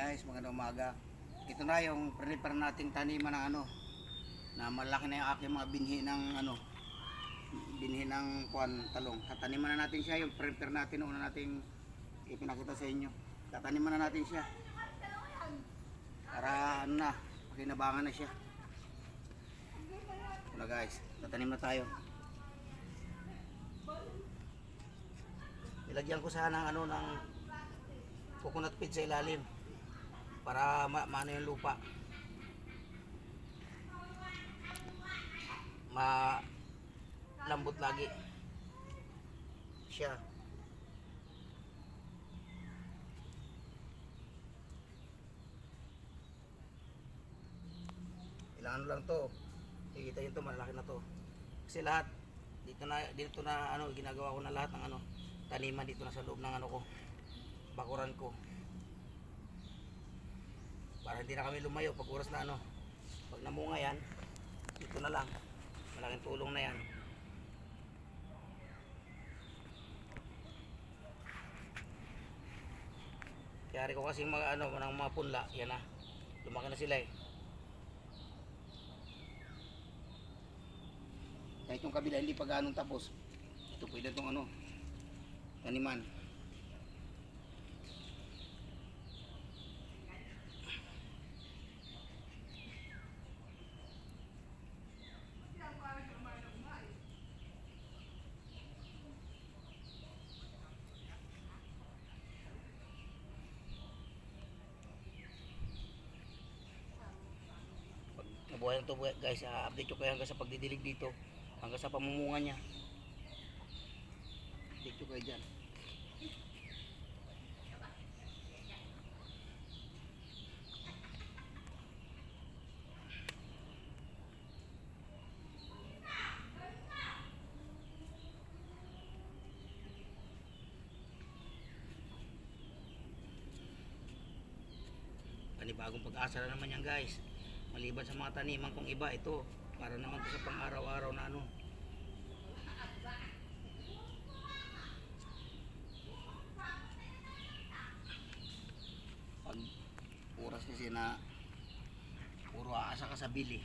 Guys, magandang umaga. Ito na yung prepare nating taniman ng ano, na malaki na yung aking mga binhi ng ano, binhi ng talong. Tataniman na natin siya, yung prepare natin una nating ipinakita sa inyo. Tataniman na natin siya. Para ano na, pakinabangan na siya. Wala guys, tatanim na tayo. Ilagyan ko sana ng ano ng coconut feed sa ilalim para maano yung lupa, malambot lagi siya. Ilang ano lang to, ikita yun to, malaki na to kasi lahat dito na ano, ginagawa ko na lahat ng ano taniman dito na sa loob ng ano ko, bakuran ko, para hindi na kami lumayo pag oras na ano, pag namunga yan dito na lang, malaking tulong na yan. Kaya ko kasi mga ano ng mga punla yan na lumaki na sila eh. Kahit yung kabila hindi pa ganong tapos, ito pwede itong ano taniman. Nabuhay na ito guys, update ko kayo hanggang sa pagdidilig dito, hanggang sa pamumunga niya. Update ko kayo dyan. Panibagong pag-asa na naman yan guys, maliban sa mga taniman kong iba, ito para naman ito sa pang araw-araw na ano. Pag oras kasi na puro aasa ka sa bili,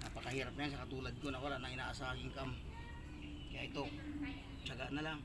napakahirap na yan sa katulad ko na wala nang inaasahang income. Kaya ito, tiyaga na lang.